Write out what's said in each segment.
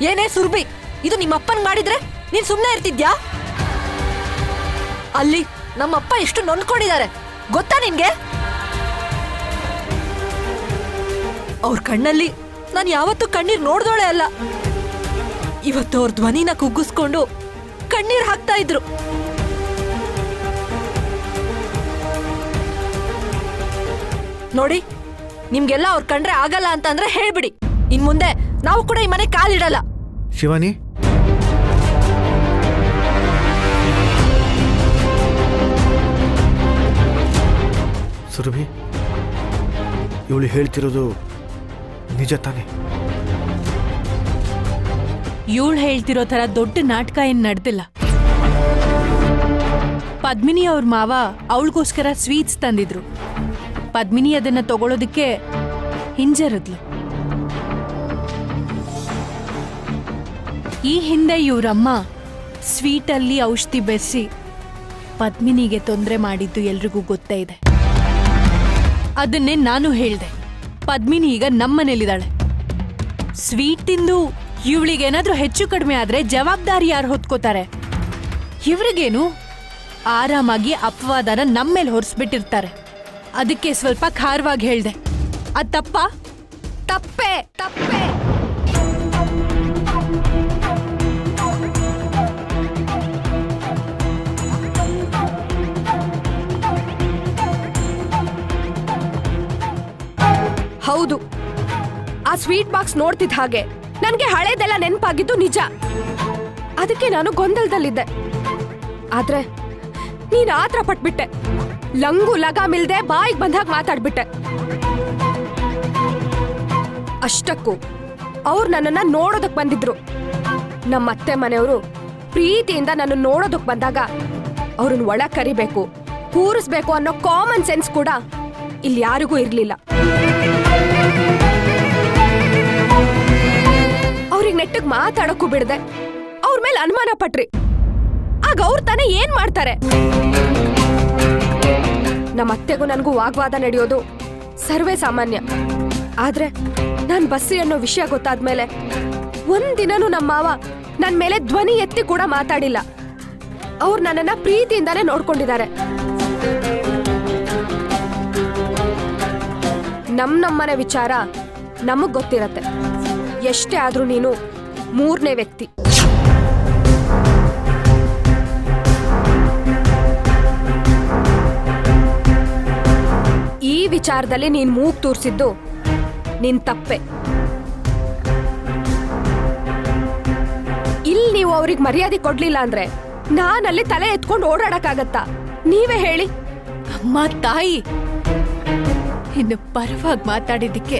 ಏನೇ ಸುರ್ಬಿ, ಇದು ನಿಮ್ಮಪ್ಪನ್ ಮಾಡಿದ್ರೆ ನೀನ್ ಸುಮ್ನೆ ಇರ್ತಿದ್ಯಾ? ಅಲ್ಲಿ ನಮ್ಮಪ್ಪ ಎಷ್ಟು ನೊಂದ್ಕೊಂಡಿದ್ದಾರೆ ಗೊತ್ತಾ ನಿನ್ಗೆ? ಅವ್ರ ಕಣ್ಣಲ್ಲಿ ನಾನು ಯಾವತ್ತೂ ಕಣ್ಣೀರ್ ನೋಡ್ದೋಳೆ ಅಲ್ಲ. ಇವತ್ತು ಅವ್ರ ಧ್ವನಿನ ಕುಗ್ಗಿಸ್ಕೊಂಡು ಕಣ್ಣೀರ್ ಹಾಕ್ತಾ ಇದ್ರು. ನೋಡಿ, ನಿಮ್ಗೆಲ್ಲ ಅವ್ರ ಕಂಡ್ರೆ ಆಗಲ್ಲ ಅಂತಂದ್ರೆ ಹೇಳ್ಬಿಡಿ. ಇನ್ ಮುಂದೆ ನಾವು ಕೂಡ ಈ ಮನೆ ಕಾಲಿಡಲ್ಲ. ಶಿವಾನಿ, ಸುರಭಿ, ಇವಳು ಹೇಳ್ತಿರೋದು ನಿಜ ತಾನೆ? ಇವಳು ಹೇಳ್ತಿರೋ ತರ ದೊಡ್ಡ ನಾಟಕ ಏನ್ ನಡೆದಿಲ್ಲ. ಪದ್ಮಿನಿ ಅವ್ರ ಮಾವ ಅವಳಿಗೋಸ್ಕರ ಸ್ವೀಟ್ಸ್ ತಂದಿದ್ರು. ಪದ್ಮಿನಿ ಅದನ್ನ ತಗೊಳ್ಳೋದಕ್ಕೆ ಹಿಂಜರಿದ್ಲು. ಈ ಹಿಂದೆ ಇವ್ರಮ್ಮ ಸ್ವೀಟಲ್ಲಿ ಔಷಧಿ ಬೆರೆಸಿ ಪದ್ಮಿನಿಗೆ ತೊಂದರೆ ಮಾಡಿದ್ದು ಎಲ್ರಿಗೂ ಗೊತ್ತೇ ಇದೆ. ಅದನ್ನೇ ನಾನು ಹೇಳ್ದೆ. ಪದ್ಮಿನಿ ಈಗ ನಮ್ಮನೇಲಿದ್ದಾಳೆ. ಸ್ವೀಟ್ ತಿಂದು ಇವಳಿಗೇನಾದ್ರೂ ಹೆಚ್ಚು ಕಡಿಮೆ ಆದ್ರೆ ಜವಾಬ್ದಾರಿ ಯಾರು ಹೊತ್ಕೋತಾರೆ? ಇವ್ರಿಗೇನು, ಆರಾಮಾಗಿ ಅಪವಾದನ ನಮ್ಮೇಲೆ ಹೊರಿಸ್ಬಿಟ್ಟಿರ್ತಾರೆ. ಅದಕ್ಕೆ ಸ್ವಲ್ಪ ಖಾರವಾಗಿ ಹೇಳ್ದೆ. ಅದ್ ತಪ್ಪಾ? ತಪ್ಪೇ ತಪ್ಪೇ. ಹೌದು, ಆ ಸ್ವೀಟ್ ಬಾಕ್ಸ್ ನೋಡ್ತಿದ್ದ ಹಾಗೆ ನನ್ಗೆ ಹಳೇದೆಲ್ಲ ನೆನಪಾಗಿದ್ದು ನಿಜ. ಅದಕ್ಕೆ ನಾನು ಗೊಂದಲದಲ್ಲಿದ್ದೆ. ಆದ್ರೆ ನೀನ್ ಆತ್ರ ಪಟ್ಬಿಟ್ಟೆ. ಲಂಗು ಲಗಾಮಿಲ್ದೆ ಬಾಯಿಗೆ ಬಂದಾಗ ಮಾತಾಡ್ಬಿಟ್ಟೆ. ಅಷ್ಟಕ್ಕೂ ಅವ್ರು ನನ್ನನ್ನ ನೋಡೋದಕ್ ಬಂದಿದ್ರು. ನಮ್ಮ ಅತ್ತೆ ಮನೆಯವರು ಪ್ರೀತಿಯಿಂದ ನನ್ನ ನೋಡೋದಕ್ ಬಂದಾಗ ಅವ್ರನ್ನ ಒಳಗ್ ಕರಿಬೇಕು, ಕೂರಿಸ್ಬೇಕು ಅನ್ನೋ ಕಾಮನ್ ಸೆನ್ಸ್ ಕೂಡ ಇಲ್ಲಿ ಯಾರಿಗೂ ಇರ್ಲಿಲ್ಲ. ಅವ್ರಿಗೆ ನೆಟ್ಟಗ್ ಮಾತಾಡಕ್ಕೂ ಬಿಡದೆ ಅವ್ರ ಮೇಲೆ ಅನುಮಾನ ಪಟ್ರಿ. ಆಗ ಅವ್ರ ತಾನೇ ಏನ್ ಮಾಡ್ತಾರೆ? ನಮ್ಮ ಅತ್ತೆಗೂ ನನ್ಗೂ ವಾಗ್ವಾದ ನಡೆಯೋದು ಸರ್ವೇ ಸಾಮಾನ್ಯ. ಆದ್ರೆ ನಾನ್ ಬಸ್ಸಿ ಅನ್ನೋ ವಿಷಯ ಗೊತ್ತಾದ್ಮೇಲೆ ಒಂದಿನನೂ ನಮ್ಮ ಮಾವ ನನ್ ಮೇಲೆ ಧ್ವನಿ ಎತ್ತಿ ಕೂಡ ಮಾತಾಡಿಲ್ಲ. ಅವ್ರು ನನ್ನನ್ನ ಪ್ರೀತಿಯಿಂದಾನೇ ನೋಡ್ಕೊಂಡಿದ್ದಾರೆ. ನಮ್ಮನೆ ವಿಚಾರ ನಮಗ್ ಗೊತ್ತಿರತ್ತೆ. ಎಷ್ಟೇ ಆದ್ರೂ ನೀನು ಮೂರನೇ ವ್ಯಕ್ತಿ. ಈ ವಿಚಾರದಲ್ಲಿ ನೀನ್ ಮೂಗ್ ತೂರ್ಸಿದ್ದು ನಿನ್ ತಪ್ಪೆ. ಇಲ್ಲಿ ನೀವು ಅವ್ರಿಗೆ ಮರ್ಯಾದೆ ಕೊಡ್ಲಿಲ್ಲ ಅಂದ್ರೆ ನಾನಲ್ಲಿ ತಲೆ ಎತ್ಕೊಂಡು ಓಡಾಡಕ್ಕಾಗತ್ತಾ? ನೀವೇ ಹೇಳಿ. ಅಮ್ಮ ತಾಯಿ, ಇನ್ನು ಪರವಾಗಿ ಮಾತಾಡಿದ್ದಕ್ಕೆ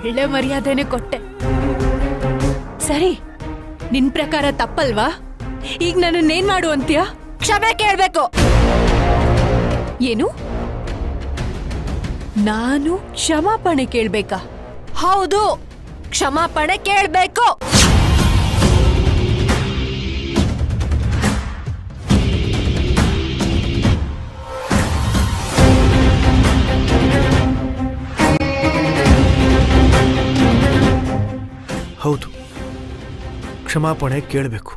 ಒಳ್ಳೆ ಮರ್ಯಾದೆನೆ ಕೊಟ್ಟೆ. ಸರಿ, ನಿನ್ ಪ್ರಕಾರ ತಪ್ಪಲ್ವಾ? ಈಗ ನನ್ನನ್ನೇನ್ ಮಾಡು ಅಂತೀಯ? ಕ್ಷಮೆ ಕೇಳ್ಬೇಕು. ಏನು? ನಾನು ಕ್ಷಮಾಪಣೆ ಕೇಳ್ಬೇಕಾ? ಹೌದು, ಕ್ಷಮಾಪಣೆ ಕೇಳ್ಬೇಕು. ಹೌದು, ಕ್ಷಮಾಪಣೆ ಕೇಳಬೇಕು.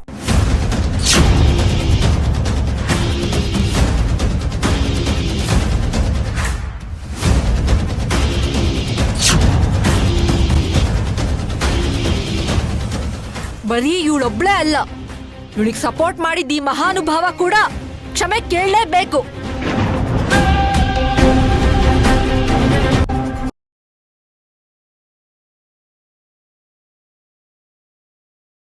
ಬರೀ ಇವಳೊಬ್ಳೇ ಅಲ್ಲ, ಇವಳಿಗೆ ಸಪೋರ್ಟ್ ಮಾಡಿದ್ದ ಈ ಮಹಾನುಭಾವ ಕೂಡ ಕ್ಷಮೆ ಕೇಳಲೇಬೇಕು.